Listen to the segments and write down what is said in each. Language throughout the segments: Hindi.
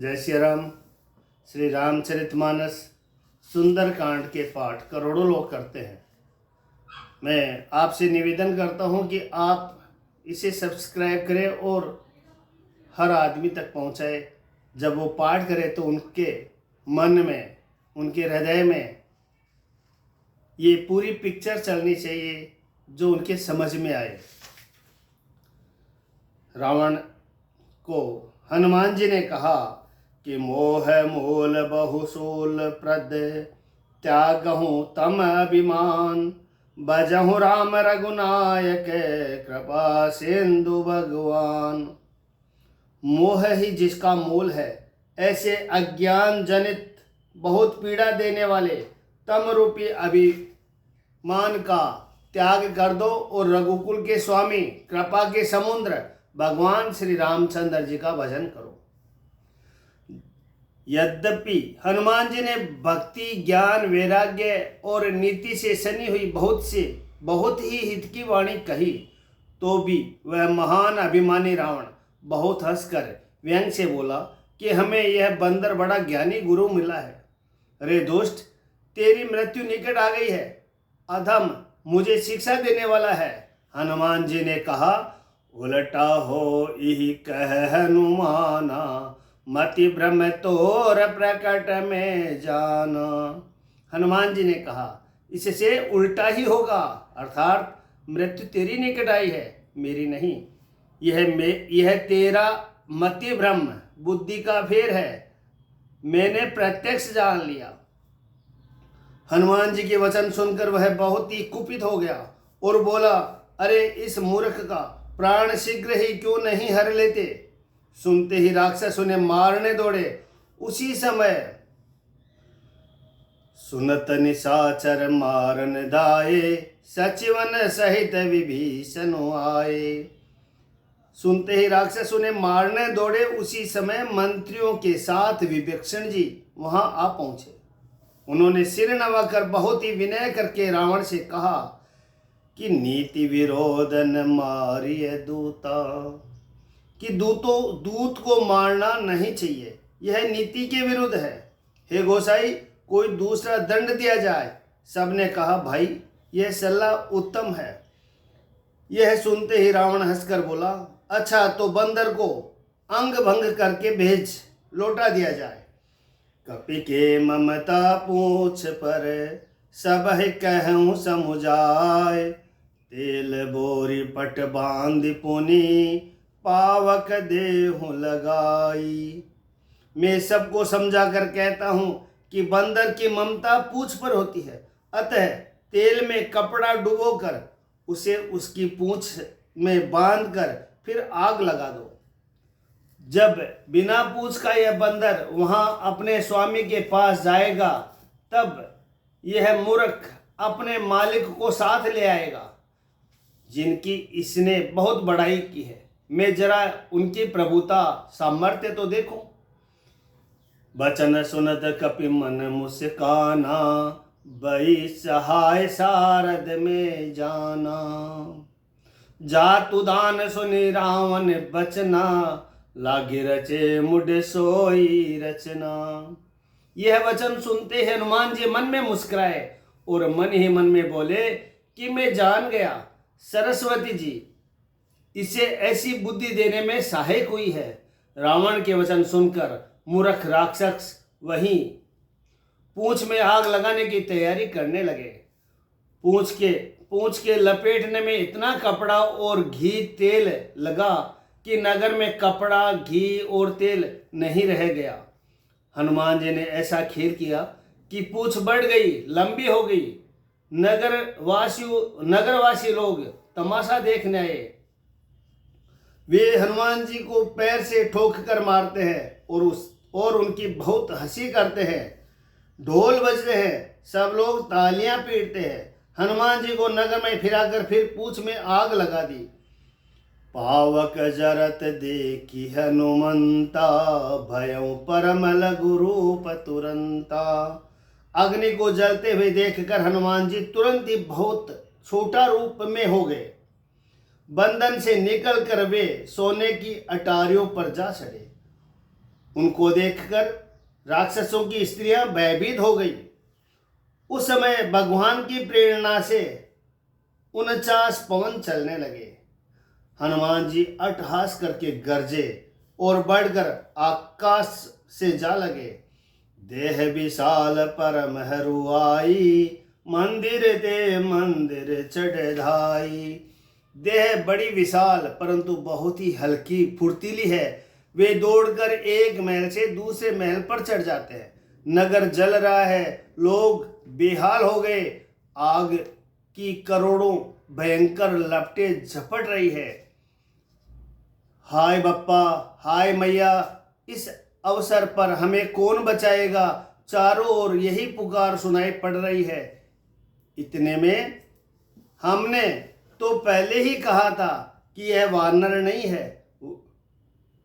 जय श्री राम। श्री रामचरितमानस सुंदरकांड के पाठ करोड़ों लोग करते हैं। मैं आपसे निवेदन करता हूं कि आप इसे सब्सक्राइब करें और हर आदमी तक पहुंचाए। जब वो पाठ करे तो उनके मन में, उनके हृदय में ये पूरी पिक्चर चलनी चाहिए जो उनके समझ में आए। रावण को हनुमान जी ने कहा कि मोह मूल बहुसूल प्रद त्यागहूँ तम अभिमान बजहूँ राम रघुनायक कृपा सिंधु भगवान। मोह ही जिसका मूल है, ऐसे अज्ञान जनित बहुत पीड़ा देने वाले तम रूपी अभिमान का त्याग कर दो और रघुकुल के स्वामी कृपा के समुद्र भगवान श्री रामचंद्र जी का भजन करो। यद्यपि हनुमान जी ने भक्ति, ज्ञान, वैराग्य और नीति से सनी हुई बहुत ही हित की वाणी कही, तो भी वह महान अभिमानी रावण बहुत हंसकर व्यंग से बोला कि हमें यह बंदर बड़ा ज्ञानी गुरु मिला है। रे दुष्ट, तेरी मृत्यु निकट आ गई है। अधम मुझे शिक्षा देने वाला है। हनुमान जी ने कहा, उलटा हो यही कह हनुमाना मति भ्रम तोर प्रकट में जाना। हनुमान जी ने कहा, इससे उल्टा ही होगा, अर्थात मृत्यु तेरी निकट आई है, मेरी नहीं। यह तेरा मति भ्रम, बुद्धि का फेर है, मैंने प्रत्यक्ष जान लिया। हनुमान जी के वचन सुनकर वह बहुत ही कुपित हो गया और बोला, अरे इस मूर्ख का प्राण शीघ्र ही क्यों नहीं हर लेते। सुनते ही राक्षस उन्हें मारने दौड़े। उसी समय सुनत निशाचर मारन दाए सचिवन सहित विभीषण आए। सुनते ही राक्षस उन्हें मारने दौड़े। उसी समय मंत्रियों के साथ विभीषण जी वहां आ पहुंचे। उन्होंने सिर नवाकर बहुत ही विनय करके रावण से कहा कि नीति विरोधन मारिय दूता, कि दूत को मारना नहीं चाहिए, यह नीति के विरुद्ध है। हे गोसाई, कोई दूसरा दंड दिया जाए। सबने कहा, भाई यह सलाह उत्तम है। यह सुनते ही रावण हंसकर बोला, अच्छा तो बंदर को अंग भंग करके भेज लौटा दिया जाए। कपि के ममता पूछ पर सब कहूँ समुझाए, तेल बोरी पट बांध पुनी पावक देहु लगाई। मैं सबको समझा कर कहता हूँ कि बंदर की ममता पूंछ पर होती है, अतः तेल में कपड़ा डुबोकर उसे उसकी पूंछ में बांधकर फिर आग लगा दो। जब बिना पूंछ का यह बंदर वहां अपने स्वामी के पास जाएगा, तब यह मूर्ख अपने मालिक को साथ ले आएगा जिनकी इसने बहुत बड़ाई की है। मैं जरा उनकी प्रभुता सामर्थ्य तो देखूं। बचन सुनत कपि मन मुस्काना, बई सहाय सारद में जाना। जातु दान सुनि रावण बचना, लागे रचे मुड सोई रचना। यह वचन सुनते ही हनुमान जी मन में मुस्कुराए और मन ही मन में बोले कि मैं जान गया, सरस्वती जी इसे ऐसी बुद्धि देने में सहायक हुई है। रावण के वचन सुनकर मूर्ख राक्षस वहीं पूंछ में आग लगाने की तैयारी करने लगे। पूंछ के लपेटने में इतना कपड़ा और घी तेल लगा कि नगर में कपड़ा, घी और तेल नहीं रह गया। हनुमान जी ने ऐसा खेल किया कि पूंछ बढ़ गई, लंबी हो गई। नगरवासी लोग तमाशा देखने आए। वे हनुमान जी को पैर से ठोक कर मारते हैं और उनकी बहुत हंसी करते हैं। ढोल बजते हैं, सब लोग तालियां पीटते हैं। हनुमान जी को नगर में फिराकर फिर पूंछ में आग लगा दी। पावक जरत देखी हनुमंता, भयं परम लघु रूप तुरंता। अग्नि को जलते हुए देखकर हनुमान जी तुरंत ही बहुत छोटा रूप में हो गए। बंधन से निकलकर वे सोने की अटारियों पर जा चढ़े। उनको देखकर राक्षसों की स्त्रियां भयभीत हो गई। उस समय भगवान की प्रेरणा से 49 पवन चलने लगे। हनुमान जी अट्टहास करके गरजे और बढ़कर आकाश से जा लगे। देह विशाल परम हरुआई, मंदिर दे मंदिर चढ़ धाई। देह बड़ी विशाल परंतु बहुत ही हल्की फुर्तीली है। वे दौड़कर एक महल से दूसरे महल पर चढ़ जाते हैं। नगर जल रहा है, लोग बेहाल हो गए। आग की करोड़ों भयंकर लपटें झपट रही है। हाय बप्पा, हाय मैया, इस अवसर पर हमें कौन बचाएगा? चारों ओर यही पुकार सुनाई पड़ रही है। इतने में हमने तो पहले ही कहा था कि यह वानर नहीं है,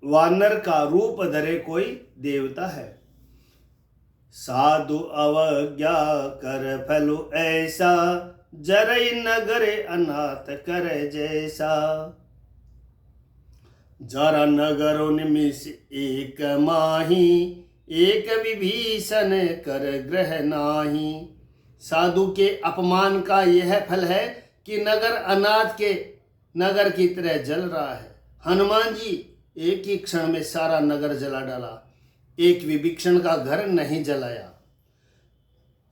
वानर का रूप धरे कोई देवता है। साधु अवज्ञा कर फलु ऐसा, जरई नगरे अनाथ कर जैसा। जरा नगरो निमिष एक माही, एक विभीषण कर ग्रह नाही। साधु के अपमान का यह फल है कि नगर अनाथ के नगर की तरह जल रहा है। हनुमान जी एक ही क्षण में सारा नगर जला डाला, एक विभीषण का घर नहीं जलाया।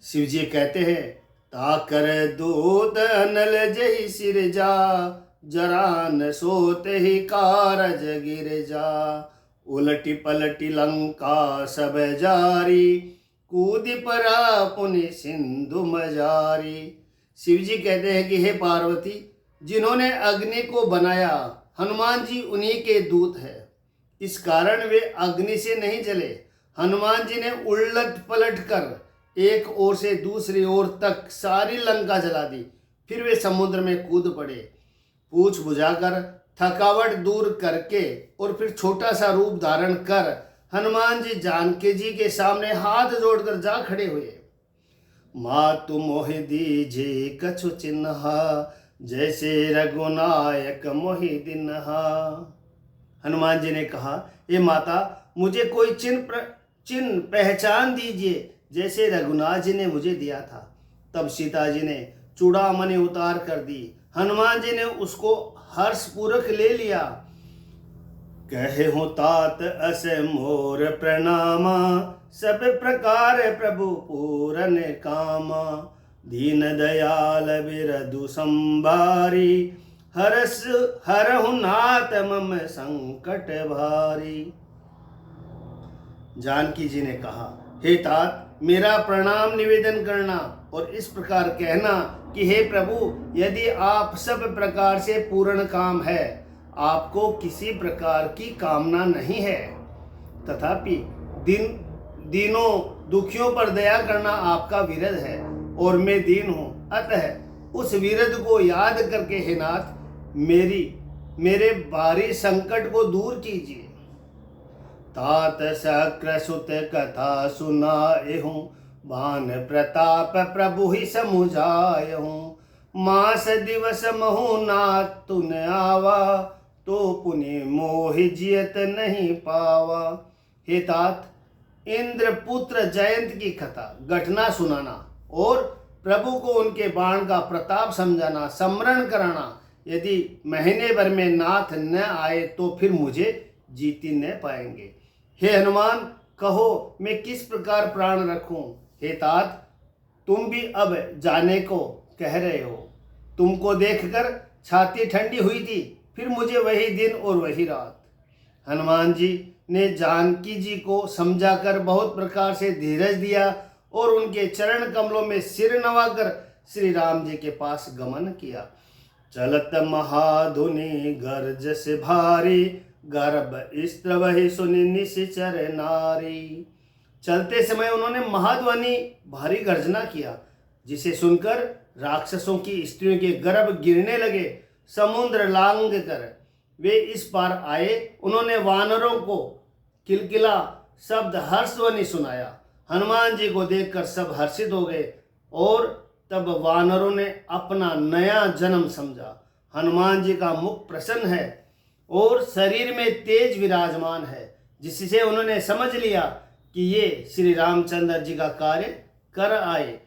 शिव जी कहते हैं, ताकर दूत अनल जहि सिर जा, जरा न सोते ही कारज गिर जा। उलटी पलटी लंका सब जारी, कूद परा पुनि सिंधु मजारी। शिव जी कहते हैं कि हे पार्वती, जिन्होंने अग्नि को बनाया हनुमान जी उन्हीं के दूत है। इस कारण वे अग्नि से नहीं जले। हनुमान जी ने उलट पलट कर एक ओर से दूसरी ओर तक सारी लंका जला दी। फिर वे समुद्र में कूद पड़े। पूछ बुझाकर थकावट दूर करके और फिर छोटा सा रूप धारण कर हनुमान जी जानकी जी के सामने हाथ जोड़कर जा खड़े हुए। मातु मोहि दीजे कछु चिन्हा, जैसे रघुनायक मोहि दिन्हा। हनुमान जी ने कहा, हे माता, मुझे कोई चिन्ह पहचान दीजिए जैसे रघुनाथ जी ने मुझे दिया था। तब सीता जी ने चूड़ामणि उतार कर दी। हनुमान जी ने उसको हर्षपूर्वक ले लिया। कहे हो तात अस मोर प्रणामा, सब प्रकार प्रभु पूरन कामा। दीन दयाल बिरधु संभारी, हरहु नाथ मम संकट भारी। जानकी जी ने कहा, हे तात, मेरा प्रणाम निवेदन करना और इस प्रकार कहना कि हे प्रभु, यदि आप सब प्रकार से पूर्ण काम है, आपको किसी प्रकार की कामना नहीं है, तथापि दीनों दुखियों पर दया करना आपका विरध है और मैं दीन हूँ। अतः उस विरध को याद करके हे नाथ, मेरे भारी संकट को दूर कीजिए। तात शक्र सुत कथा सुनाए हूँ, भान प्रताप प्रभु ही समुझाए हूँ। मास दिवस महु नाथ तुन आवा, तो पुनि मोहि जियत नहीं पावा। हे तात, इंद्र पुत्र जयंत की कथा घटना सुनाना और प्रभु को उनके बाण का प्रताप समझाना, स्मरण कराना। यदि महीने भर में नाथ न आए तो फिर मुझे जीती न पाएंगे। हे हनुमान, कहो मैं किस प्रकार प्राण रखूं। हे तात, तुम भी अब जाने को कह रहे हो। तुमको देखकर छाती ठंडी हुई थी, फिर मुझे वही दिन और वही रात। हनुमान जी ने जानकी जी को समझाकर बहुत प्रकार से धीरज दिया और उनके चरण कमलों में सिर नवाकर श्री राम जी के पास गमन किया। चलत महाधुनि गर्ज से भारी, गर्भ स्त्र वही सुनि निशिचर नारी। चलते समय उन्होंने महाध्वनि भारी गर्जना किया, जिसे सुनकर राक्षसों की स्त्रियों के गर्भ गिरने लगे। समुद्र लांग कर वे इस पार आए। उन्होंने वानरों को किलकिला शब्द हर्षध्वनि सुनाया। हनुमान जी को देखकर सब हर्षित हो गए और तब वानरों ने अपना नया जन्म समझा। हनुमान जी का मुख प्रसन्न है और शरीर में तेज विराजमान है, जिससे उन्होंने समझ लिया कि ये श्री रामचंद्र जी का कार्य कर आए।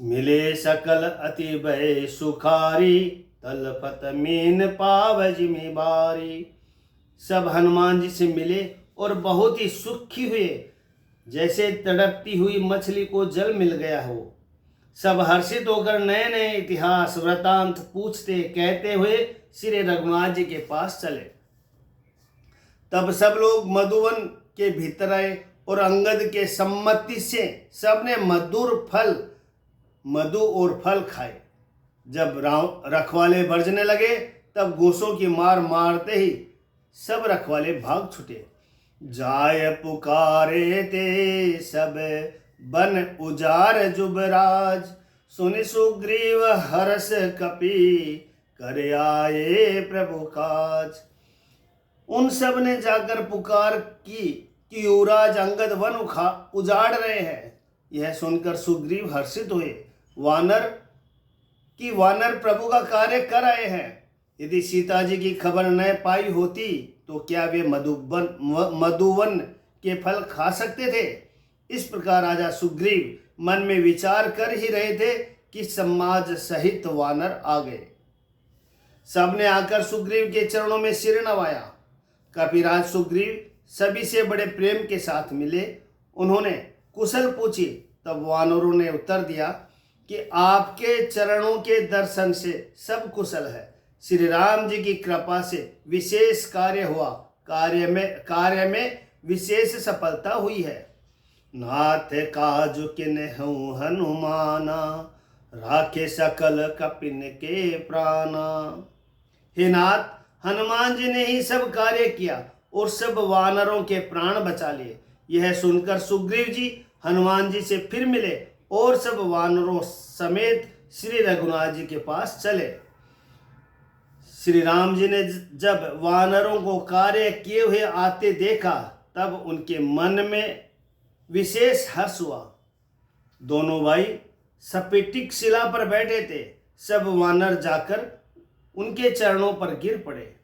मिले सकल अति भय सुखारी, तलपत मीन पाव जिमि बारी। सब हनुमान जी से मिले और बहुत ही सुखी हुए, जैसे तड़पती हुई मछली को जल मिल गया हो। सब हर्षित होकर नए नए इतिहास वृतांत पूछते कहते हुए श्री रघुनाथ जी के पास चले। तब सब लोग मधुवन के भीतर आए और अंगद के सम्मति से सबने मधु और फल खाए। जब रखवाले बरजने लगे तब गोसों की मार मारते ही सब रखवाले भाग छुटे। जाय पुकारे ते सब बन उजार जुबराज, सुनि सुग्रीव हरस कपि कर आए प्रभु काज। उन सब ने जाकर पुकार की कि युवराज अंगद वन उजाड़ रहे हैं। यह सुनकर सुग्रीव हर्षित हुए। वानर प्रभु का कार्य कर आए हैं। यदि सीता जी की खबर न पाई होती तो क्या वे मधुवन के फल खा सकते थे। इस प्रकार राजा सुग्रीव मन में विचार कर ही रहे थे कि समाज सहित वानर आ गए। सबने आकर सुग्रीव के चरणों में सिर नवाया। कपिराज सुग्रीव सभी से बड़े प्रेम के साथ मिले। उन्होंने कुशल पूछी। तब वानरों ने उत्तर दिया कि आपके चरणों के दर्शन से सब कुशल है। श्री राम जी की कृपा से विशेष कार्य हुआ। कार्य में विशेष सफलता हुई है। नाथ काज किन्हु हनुमाना, राखे सकल कपिन के प्राणा। हे नाथ, हनुमान जी ने ही सब कार्य किया और सब वानरों के प्राण बचा लिए। यह सुनकर सुग्रीव जी हनुमान जी से फिर मिले और सब वानरों समेत श्री रघुनाथ जी के पास चले। श्री राम जी ने जब वानरों को कार्य किए हुए आते देखा तब उनके मन में विशेष हर्ष हुआ। दोनों भाई सपेटिक शिला पर बैठे थे। सब वानर जाकर उनके चरणों पर गिर पड़े।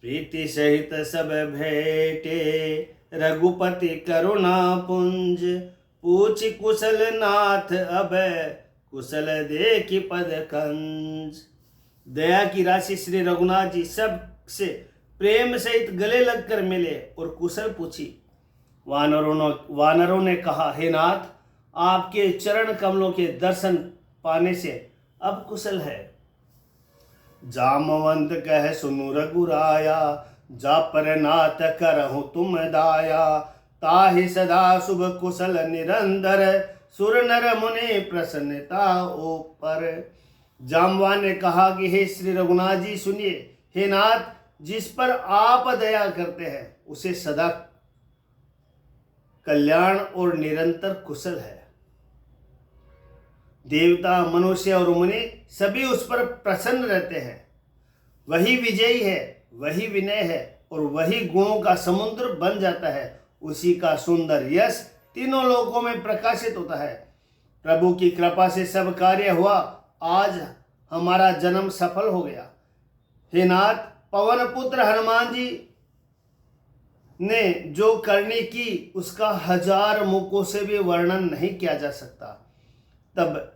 प्रीति सहित सब भेटे, रघुपति करुणा पुंज। पूछ कुशल नाथ अब, कुशल देखि पद कंज। दया की राशि श्री रघुनाथ जी सब से प्रेम सहित गले लगकर मिले और कुशल पूछी। वानरों ने कहा, हे नाथ, आपके चरण कमलों के दर्शन पाने से अब कुशल है। जामवंत कह सुनु रघुराया, जा पर नाथ करहु तुम दाया। ताहि सदा शुभ कुशल निरंतर, सुर नर मुनि प्रसन्नता ऊपर। जामवान ने कहा कि हे श्री रघुनाथ जी सुनिए। हे नाथ, जिस पर आप दया करते हैं उसे सदा कल्याण और निरंतर कुशल है। देवता, मनुष्य और मुनि सभी उस पर प्रसन्न रहते हैं। वही विजयी है, वही विनय है और वही गुणों का समुद्र बन जाता है। उसी का सुंदर यश तीनों लोकों में प्रकाशित होता है। प्रभु की कृपा से सब कार्य हुआ। आज हमारा जन्म सफल हो गया। हे नाथ, पवन पुत्र हनुमान जी ने जो करनी की उसका 1000 मुखों से भी वर्णन नहीं किया जा सकता। तब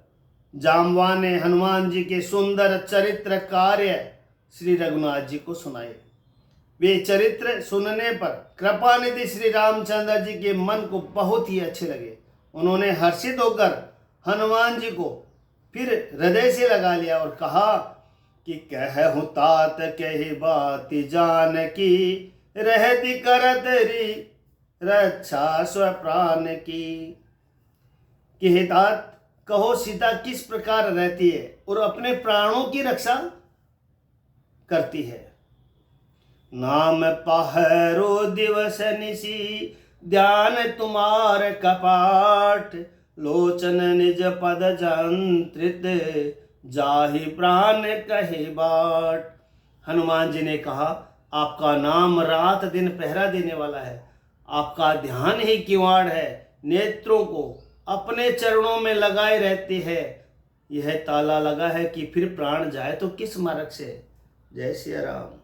जामवान ने हनुमान जी के सुंदर चरित्र कार्य श्री रघुनाथ जी को सुनाए। वे चरित्र सुनने पर कृपानिधि श्री रामचंद्र जी के मन को बहुत ही अच्छे लगे। उन्होंने हर्षित होकर हनुमान जी को फिर हृदय से लगा लिया और कहा कि कहु तात कही बात जान की, रहती करत री रक्षा स्वप्राण की। कि हे तात, कहो सीता किस प्रकार रहती है और अपने प्राणों की रक्षा करती है। नाम पहरो दिवस निशी, ध्यान तुम्हार कपाट। लोचन निज पद जंत्रित, जाहि प्राण कहे बाट। हनुमान जी ने कहा, आपका नाम रात दिन पहरा देने वाला है। आपका ध्यान ही किवाड़ है। नेत्रों को अपने चरणों में लगाए रहते हैं। यह ताला लगा है कि फिर प्राण जाए तो किस मार्ग से। जय श्री राम।